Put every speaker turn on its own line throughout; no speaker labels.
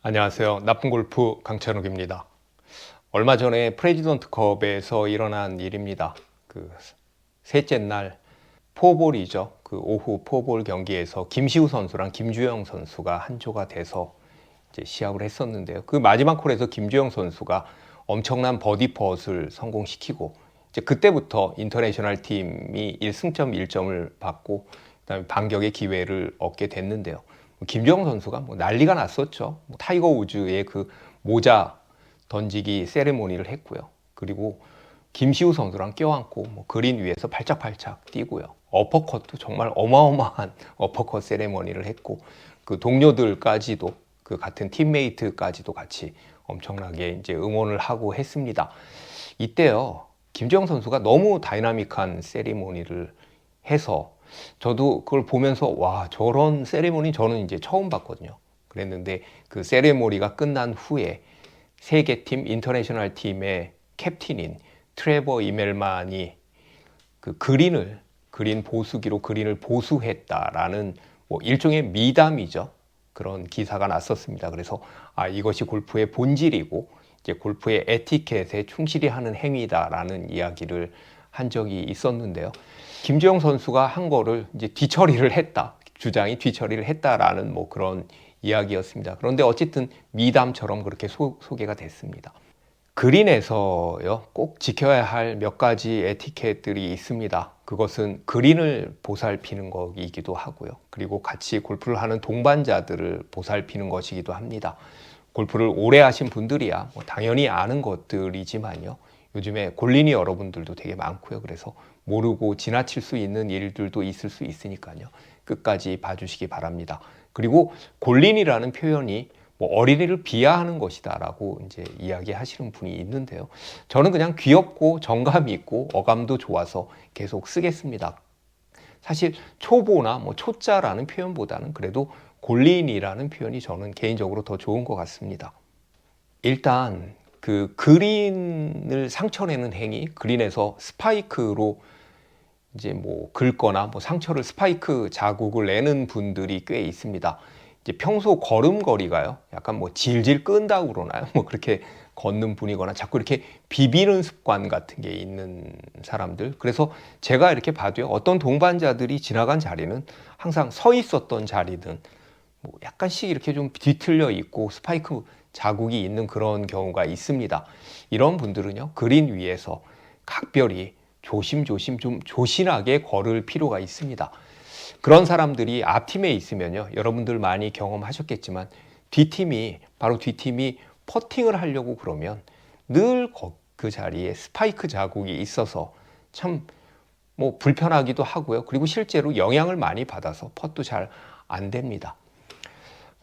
안녕하세요. 나쁜 골프 강찬욱입니다. 얼마 전에 프레지던트컵에서 일어난 일입니다. 셋째 날 포볼이죠. 오후 포볼 경기에서 김시우 선수랑 김주영 선수가 한 조가 돼서 이제 시합을 했었는데요. 그 마지막 홀에서 김주영 선수가 엄청난 버디 퍼트를 성공시키고 이제 그때부터 인터내셔널 팀이 1승점 1점을 받고 그다음에 반격의 기회를 얻게 됐는데요. 김주영 선수가 난리가 났었죠. 타이거 우즈의 그 모자 던지기 세레모니를 했고요. 그리고 김시우 선수랑 껴안고 그린 위에서 발짝발짝 뛰고요. 어퍼컷도 정말 어마어마한 어퍼컷 세레머니를 했고 그 동료들까지도 그 같은 팀메이트까지도 같이 엄청나게 이제 응원을 하고 했습니다. 이때요, 김주영 선수가 너무 다이나믹한 세리머니를 해서 저도 그걸 보면서 와, 저런 세리머니 저는 이제 처음 봤거든요. 그랬는데 그 세리머니가 끝난 후에 세계 팀 인터내셔널 팀의 캡틴인 트레버 이멜만이 그 그린 보수기로 그린을 보수했다라는 일종의 미담이죠. 그런 기사가 났었습니다. 그래서 이것이 골프의 본질이고 이제 골프의 에티켓에 충실히 하는 행위다라는 이야기를 한 적이 있었는데요. 김주영 선수가 한 거를 이제 뒤처리를 했다. 주장이 뒤처리를 했다라는 그런 이야기였습니다. 그런데 어쨌든 미담처럼 그렇게 소개가 됐습니다. 그린에서요, 꼭 지켜야 할 몇 가지 에티켓들이 있습니다. 그것은 그린을 보살피는 것이기도 하고요. 그리고 같이 골프를 하는 동반자들을 보살피는 것이기도 합니다. 골프를 오래 하신 분들이야 당연히 아는 것들이지만요. 요즘에 골린이 여러분들도 되게 많고요. 그래서 모르고 지나칠 수 있는 일들도 있을 수 있으니까요. 끝까지 봐주시기 바랍니다. 그리고 골린이라는 표현이 어린이를 비하하는 것이다라고 이제 이야기하시는 분이 있는데요. 저는 그냥 귀엽고 정감이 있고 어감도 좋아서 계속 쓰겠습니다. 사실 초보나 초자라는 표현보다는 그래도 골린이라는 표현이 저는 개인적으로 더 좋은 것 같습니다. 일단 그 그린을 상처내는 행위, 그린에서 스파이크로 이제 긁거나 상처를 스파이크 자국을 내는 분들이 꽤 있습니다. 이제 평소 걸음걸이가요, 약간 질질 끈다고 그러나요? 그렇게 걷는 분이거나 자꾸 이렇게 비비는 습관 같은 게 있는 사람들. 그래서 제가 이렇게 봐도요, 어떤 동반자들이 지나간 자리는 항상 서 있었던 자리든 약간씩 이렇게 좀 뒤틀려 있고 스파이크 자국이 있는 그런 경우가 있습니다. 이런 분들은요, 그린 위에서 각별히 조심조심 좀 조신하게 걸을 필요가 있습니다. 그런 사람들이 앞팀에 있으면요, 여러분들 많이 경험하셨겠지만 바로 뒷팀이 퍼팅을 하려고 그러면 늘 그 자리에 스파이크 자국이 있어서 참 불편하기도 하고요. 그리고 실제로 영향을 많이 받아서 퍼도 잘 안 됩니다.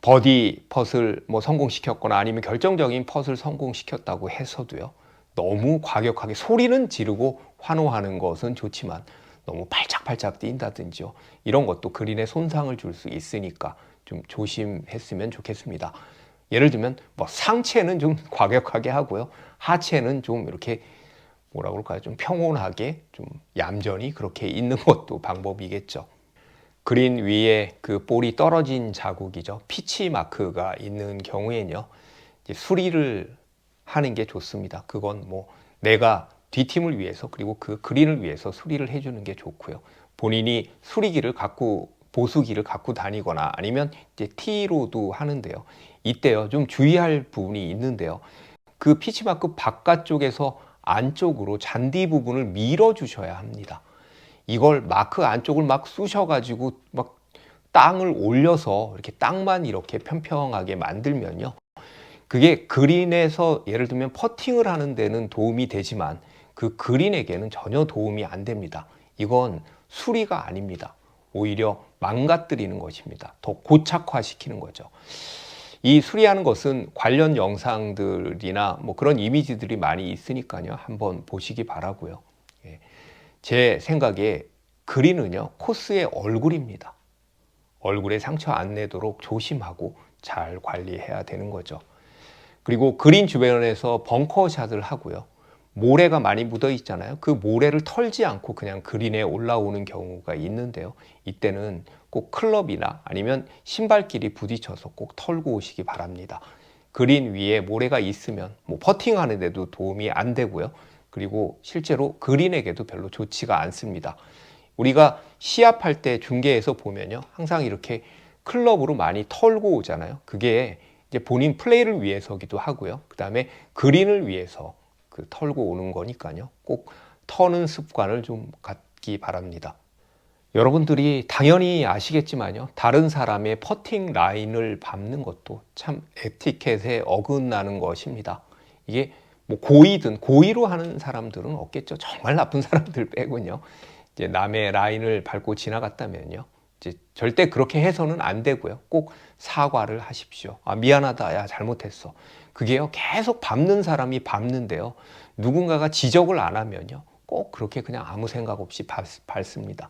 버디 펫을 성공시켰거나 아니면 결정적인 펫을 성공시켰다고 해서도요, 너무 과격하게 소리는 지르고 환호하는 것은 좋지만 너무 발작발작 뛴다든지요, 이런 것도 그린에 손상을 줄 수 있으니까 좀 조심했으면 좋겠습니다. 예를 들면 상체는 좀 과격하게 하고요, 하체는 좀 이렇게 뭐라 그럴까요, 좀 평온하게 좀 얌전히 그렇게 있는 것도 방법이겠죠. 그린 위에 그 볼이 떨어진 자국이죠, 피치 마크가 있는 경우에는요, 이제 수리를 하는 게 좋습니다. 그건 내가 뒷팀을 위해서 그리고 그 그린을 위해서 수리를 해주는 게 좋고요. 본인이 수리기를 갖고 보수기를 갖고 다니거나 아니면 이제 티로도 하는데요. 이때요, 좀 주의할 부분이 있는데요. 그 피치마크 바깥쪽에서 안쪽으로 잔디 부분을 밀어 주셔야 합니다. 이걸 마크 안쪽을 막 쑤셔가지고 막 땅을 올려서 이렇게 땅만 이렇게 평평하게 만들면요, 그게 그린에서 예를 들면 퍼팅을 하는 데는 도움이 되지만 그 그린에게는 전혀 도움이 안 됩니다. 이건 수리가 아닙니다. 오히려 망가뜨리는 것입니다. 더 고착화시키는 거죠. 이 수리하는 것은 관련 영상들이나 그런 이미지들이 많이 있으니까요, 한번 보시기 바라고요. 예. 제 생각에 그린은요, 코스의 얼굴입니다. 얼굴에 상처 안 내도록 조심하고 잘 관리해야 되는 거죠. 그리고 그린 주변에서 벙커샷을 하고요, 모래가 많이 묻어 있잖아요. 그 모래를 털지 않고 그냥 그린에 올라오는 경우가 있는데요, 이때는 꼭 클럽이나 아니면 신발끼리 부딪혀서 꼭 털고 오시기 바랍니다. 그린 위에 모래가 있으면 뭐 퍼팅하는 데도 도움이 안 되고요. 그리고 실제로 그린에게도 별로 좋지가 않습니다. 우리가 시합할 때 중계에서 보면요, 항상 이렇게 클럽으로 많이 털고 오잖아요. 그게 이제 본인 플레이를 위해서기도 하고요. 그 다음에 그린을 위해서 그 털고 오는 거니까요. 꼭 터는 습관을 좀 갖기 바랍니다. 여러분들이 당연히 아시겠지만요, 다른 사람의 퍼팅 라인을 밟는 것도 참 에티켓에 어긋나는 것입니다. 이게 뭐 고의든 고의로 하는 사람들은 없겠죠. 정말 나쁜 사람들 빼군요. 이제 남의 라인을 밟고 지나갔다면요, 이제 절대 그렇게 해서는 안 되고요. 꼭 사과를 하십시오. 아, 미안하다, 야, 잘못했어. 그게요, 계속 밟는 사람이 밟는데요, 누군가가 지적을 안 하면요, 꼭 그렇게 그냥 아무 생각 없이 밟습니다.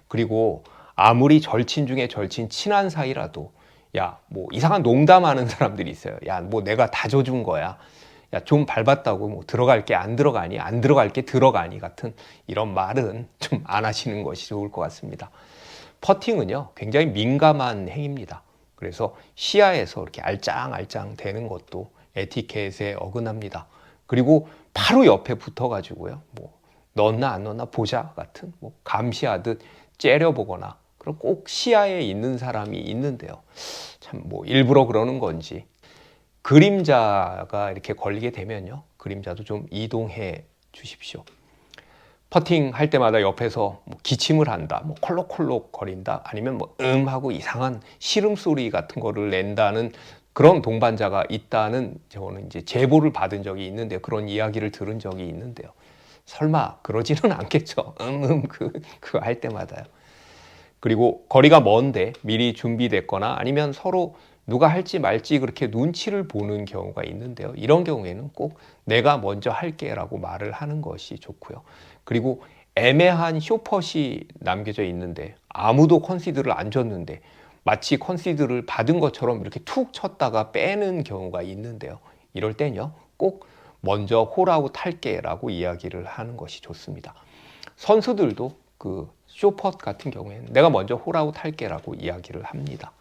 그리고 아무리 절친 중에 절친 친한 사이라도, 야, 뭐 이상한 농담하는 사람들이 있어요. 야, 뭐 내가 다 줘준 거야. 야, 좀 밟았다고 뭐 들어갈게 안 들어가니, 안 들어갈게 들어가니 같은 이런 말은 좀 안 하시는 것이 좋을 것 같습니다. 퍼팅은요, 굉장히 민감한 행위입니다. 그래서 시야에서 이렇게 알짱알짱 되는 것도 에티켓에 어긋납니다. 그리고 바로 옆에 붙어가지고요, 뭐 넣었나 안 넣었나 보자 같은, 뭐 감시하듯 째려보거나, 그럼 꼭 시야에 있는 사람이 있는데요, 참 뭐 일부러 그러는 건지, 그림자가 이렇게 걸리게 되면요, 그림자도 좀 이동해 주십시오. 퍼팅 할 때마다 옆에서 뭐 기침을 한다, 뭐 콜록콜록 거린다, 아니면 뭐 하고 이상한 시름 소리 같은 거를 낸다는 그런 동반자가 있다는, 저는 이제 제보를 받은 적이 있는데요, 그런 이야기를 들은 적이 있는데요, 설마 그러지는 않겠죠. 그거 할 때마다요. 그리고 거리가 먼데 미리 준비됐거나 아니면 서로 누가 할지 말지 그렇게 눈치를 보는 경우가 있는데요, 이런 경우에는 꼭 내가 먼저 할게 라고 말을 하는 것이 좋고요. 그리고 애매한 쇼퍼시 남겨져 있는데 아무도 컨시드를 안 줬는데 마치 컨시드를 받은 것처럼 이렇게 툭 쳤다가 빼는 경우가 있는데요, 이럴 땐요, 꼭 먼저 홀아웃 할게 라고 이야기를 하는 것이 좋습니다. 선수들도 그 쇼펫 같은 경우에는 내가 먼저 홀아웃 할게 라고 이야기를 합니다.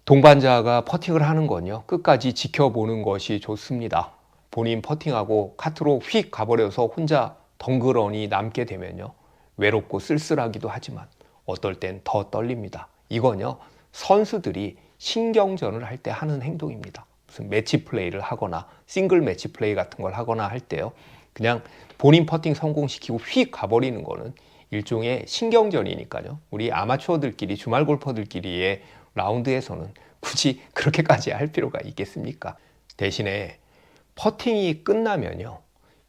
동반자가 퍼팅을 하는 건요, 끝까지 지켜보는 것이 좋습니다. 본인 퍼팅하고 카트로 휙 가버려서 혼자 덩그러니 남게 되면요, 외롭고 쓸쓸하기도 하지만 어떨 땐 더 떨립니다. 이건요, 선수들이 신경전을 할 때 하는 행동입니다. 무슨 매치 플레이를 하거나 싱글 매치 플레이 같은 걸 하거나 할 때요, 그냥 본인 퍼팅 성공시키고 휙 가버리는 거는 일종의 신경전이니까요, 우리 아마추어들끼리, 주말 골퍼들끼리의 라운드에서는 굳이 그렇게까지 할 필요가 있겠습니까? 대신에 퍼팅이 끝나면요,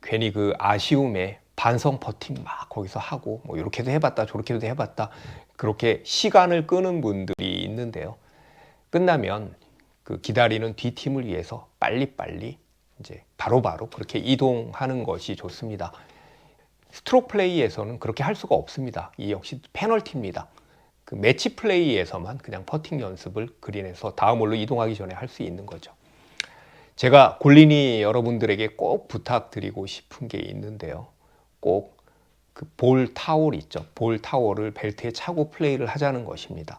괜히 그 아쉬움에 반성 퍼팅 막 거기서 하고 뭐 이렇게도 해봤다 저렇게도 해봤다 그렇게 시간을 끄는 분들이 있는데요, 끝나면 그 기다리는 뒷팀을 위해서 빨리빨리 이제 바로바로 그렇게 이동하는 것이 좋습니다. 스트로크 플레이에서는 그렇게 할 수가 없습니다. 이 역시 페널티입니다. 그 매치 플레이에서만 그냥 퍼팅 연습을 그린에서 다음 홀로 이동하기 전에 할 수 있는 거죠. 제가 골린이 여러분들에게 꼭 부탁드리고 싶은 게 있는데요, 꼭 그 볼 타월 있죠, 볼 타월을 벨트에 차고 플레이를 하자는 것입니다.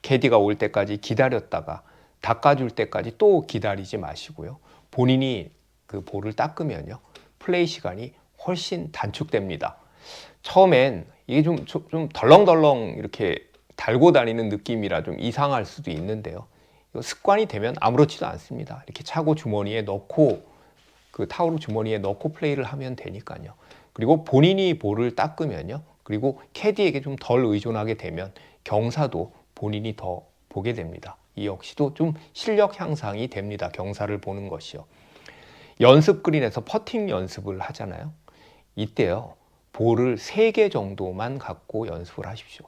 캐디가 올 때까지 기다렸다가 닦아줄 때까지 또 기다리지 마시고요, 본인이 그 볼을 닦으면요, 플레이 시간이 훨씬 단축됩니다. 처음엔 이게 좀 덜렁덜렁 이렇게 달고 다니는 느낌이라 좀 이상할 수도 있는데요, 습관이 되면 아무렇지도 않습니다. 이렇게 차고 주머니에 넣고, 그 타월 주머니에 넣고 플레이를 하면 되니까요. 그리고 본인이 볼을 닦으면요, 그리고 캐디에게 좀 덜 의존하게 되면 경사도 본인이 더 보게 됩니다. 이 역시도 좀 실력 향상이 됩니다. 경사를 보는 것이요. 연습 그린에서 퍼팅 연습을 하잖아요. 이때요, 볼을 3개 정도만 갖고 연습을 하십시오.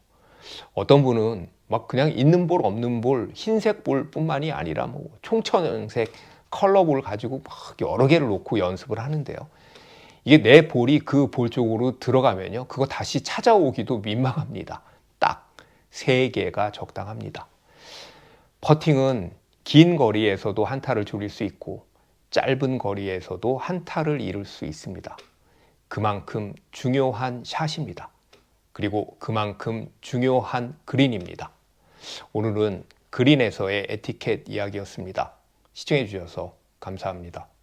어떤 분은 막 그냥 있는 볼 없는 볼, 흰색 볼 뿐만이 아니라 뭐 총천색 컬러 볼 가지고 막 여러 개를 놓고 연습을 하는데요, 이게 내 볼이 그 볼 쪽으로 들어가면요, 그거 다시 찾아오기도 민망합니다. 딱 3개가 적당합니다. 퍼팅은 긴 거리에서도 한타를 줄일 수 있고 짧은 거리에서도 한타를 이룰 수 있습니다. 그만큼 중요한 샷입니다. 그리고 그만큼 중요한 그린입니다. 오늘은 그린에서의 에티켓 이야기였습니다. 시청해 주셔서 감사합니다. 감사합니다.